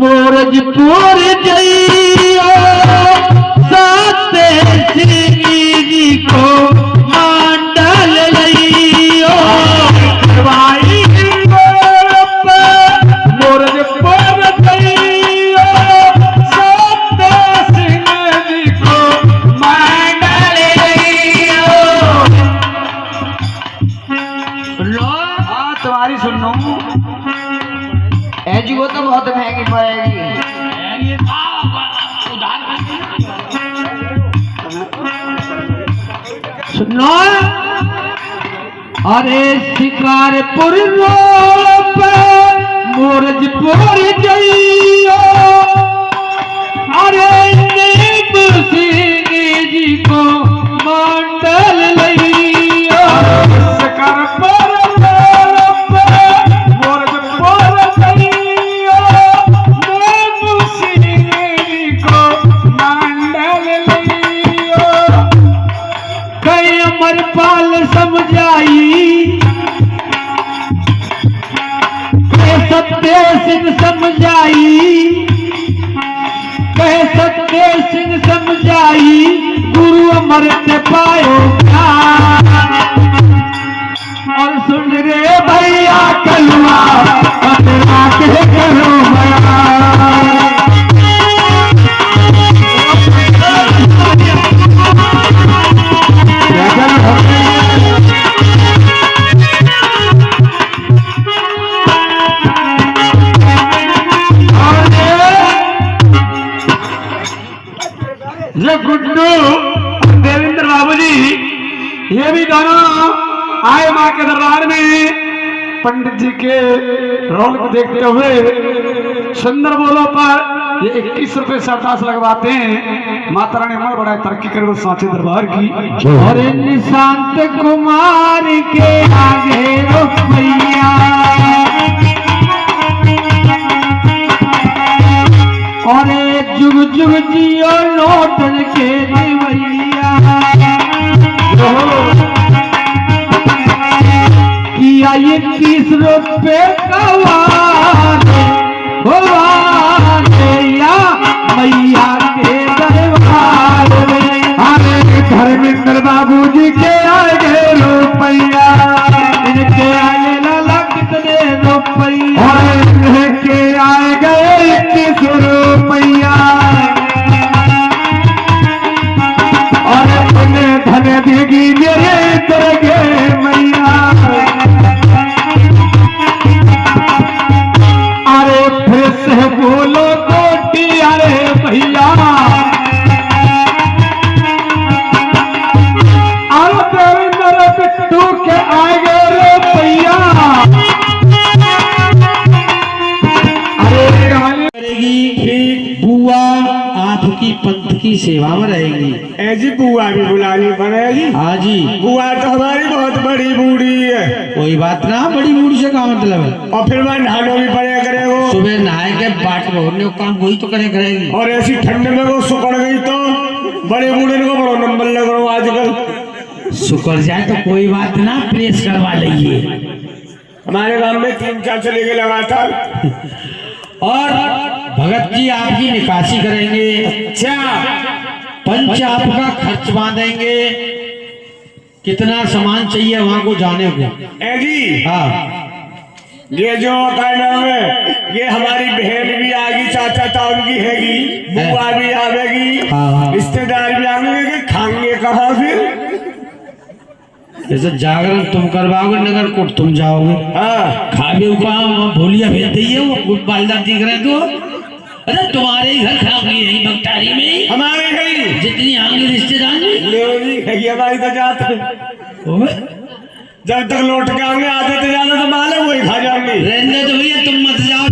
मोरजपुर जइयो साते सिंगी को मंडल लइयो भाई मोरजपुर जइयो साते सिंगी को मंडल लइयो। लो हाँ तुम्हारी सुन लो जी वो तो बहुत महंगी पड़ेगी। सुनो अरे शिकारपुर रोड पे मोरजपुर जइयो अरे नीम सिंह जी को मंडल लइयो शिकारपुर सत्य सिंह समझाई कह सत्य सिंह समझाई गुरु अमृत पायो और सुन रे भैया कलवा अपना के करो गुड्डू देवेंद्र बाबू जी ये भी दोनों आए माँ के दरबार में पंडित जी के रोल को देखते हुए सुंदर बोलो पर ये 21 रुपए सरतास लगवाते हैं। माता रानी अमर बड़ा तरक्की करे वो सांचे दरबार की। और निशांत कुमार के आगे रुपैया और जुग जुग जियो नोटन के देवैया किया 21 रुपए या मैया के दरबार में। अरे धर्मेंद्र बाबू जी के आगे रुपैया इनके आगे लाला कितने रुपैया और इनके आए गए 21 रुपैया और उन्हें धन देगी मेरे दरगे मैया। अरे फिर से बोलो कोटी अरे भैया अरे देवेंद्र बिट्टू के आगे रुपैया बुआ आपकी पंथ की सेवा में रहेगी। ऐसी बुआ भी बुलानी पड़ेगी। हाँ जी बुआ तो हमारी बहुत बड़ी बूढ़ी है। कोई बात ना बड़ी बूढ़ी से क्या मतलब है। और फिर वह नहाना भी पड़े करे वो सुबह नहाए के बाट भरने का काम वही तो करे करेगी। और ऐसी ठंड में वो सुकड़ गई तो बड़े बूढ़े को बड़ा नंबर लग रहा हूँ आजकल। सुकड़ जाए तो कोई बात ना प्रेस करवा लीजिए। हमारे गांव में 3-4 चले गए लगातार। और भगत जी आपकी निकासी करेंगे। अच्छा पंच आपका खर्च बांधेंगे। कितना सामान चाहिए वहां को जाने को। जी हाँ ये जो का नाम है ये हमारी बहन भी आएगी चाचा ताऊ की हैगी बुआ भी आवेगी। हाँ। रिश्तेदार भी आएंगे खाएंगे कहाँ फिर। जैसे जागरण तुम करवाओगे नगर कोट तुम जाओगे। हाँ खावे भोलिया भेज दिए वो बालदार दिख रहे तो। अरे तुम्हारे ही घर खाओगे यही बगटारी में हमारे घर जितनी आएंगे रिश्तेदार हमारी तो जाते जब तक लौट के आएंगे आते तो जाना तो माले वही खा जाएंगे। रहने तो भैया तुम मत जाओ।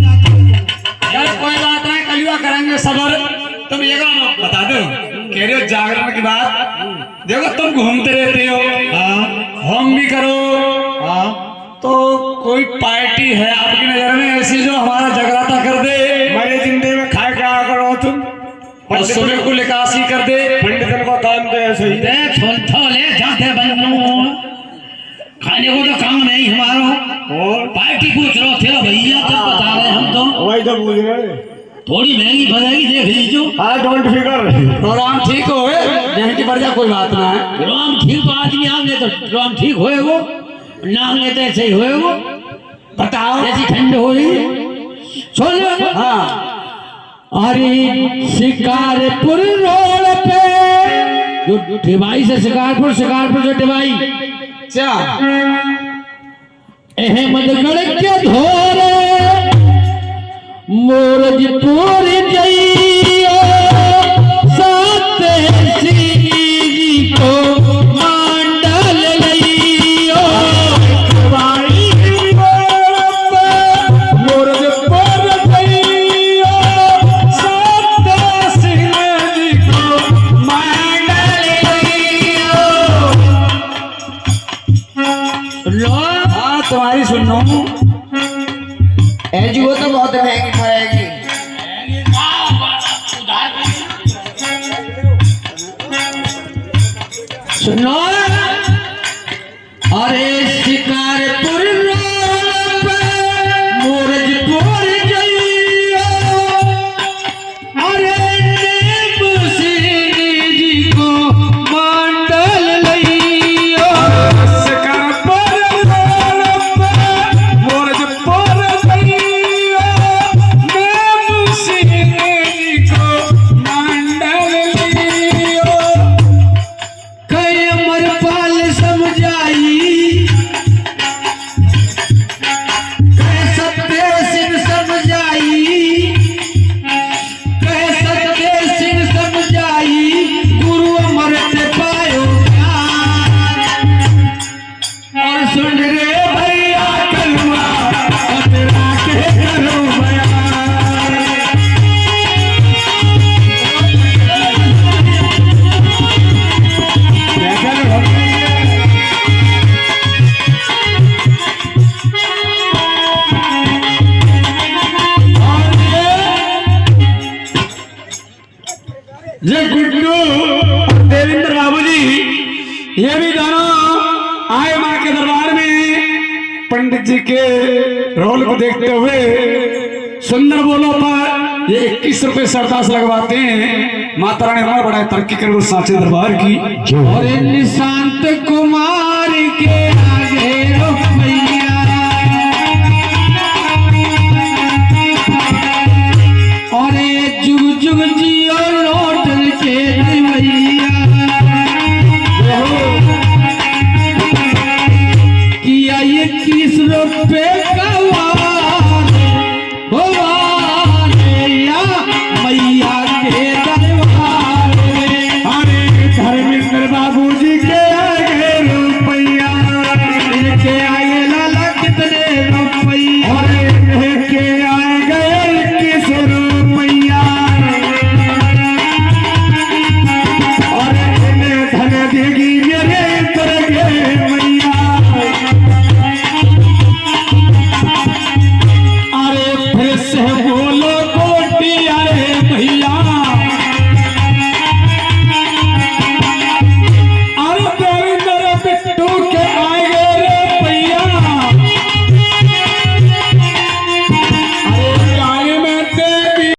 यार कोई बात नहीं कलिया करेंगे सबर। तुम ये बता दो कह रहे हो जागरण की बात देखो तुम घूमते रहते हो। हाँ होम भी करो। हाँ तो कोई पार्टी है आपकी नजर में ऐसी जो हमारा जगराता कर दे मेरे जिंदगी में खाए क्या करो तुम और सुबह को निकासी कर दे पंडितन को काम दे ऐसे ही ले जाते बनू खाने को तो काम नहीं हमारा। और पार्टी पूछ रहे थे भैया तब बता रहे हम तो वही तो पूछ रहे थोड़ी महंगी पड़ेगी, देख लीजिए। हाँ डोंट फिकर। प्रोग्राम ठीक हो नहीं की बढ़िया कोई बात ना है। प्रोग्राम ठीक तो आदमी आगे तो प्रोग्राम ठीक होएगो, नांगे तो ऐसे ही होएगो। बताओ ऐसी ठंड हो रही सुन। हाँ अरे शिकारपुर रोड पे जो टिवाई से शिकारपुर से टिवाई क्या अहमदगढ़ के धोरे मोरजपुर जइयो साते श्री को मांडल लइयो मोरजपुर जइयो साते श्री को मांडल लइयो। लो हाँ तुम्हारी सुनो। ऐसी वो तो बहुत महंगी पड़ेगी। सुनो। अरे शिकारपुर रोड पे मोरजपुर जइयो अरे नेम सिंह जी को मांडल लइयो शिकारपुर मोरजपुर जइयो नेम सिंह को मांडल लइयो। कई अमरपाल समझाई कह सत्य सिंह समझाई कह सत्य सिंह समझाई गुरु अमृत पायो ज्ञान। और सुन रे भैया कलुआ तेरा के करो बयान। ये गुड्डू देवेंद्र बाबूजी ये भी दोनों आए माँ के दरबार में पंडित जी के रोल को देखते हुए सुंदर बोलो पर ये 21 रुपए सरदास लगवाते हैं। माता रानी हमारा बड़ा तरक्की करे उस सांचे दरबार की। और निशांत कुमार के आगे रुपैया और जुग जुग जियो लोटल के भैया किया 21 रुपए का वार हो या मैया के दरबार में। अरे धर्मेंद्र बाबूजी के आगे रुपया इनके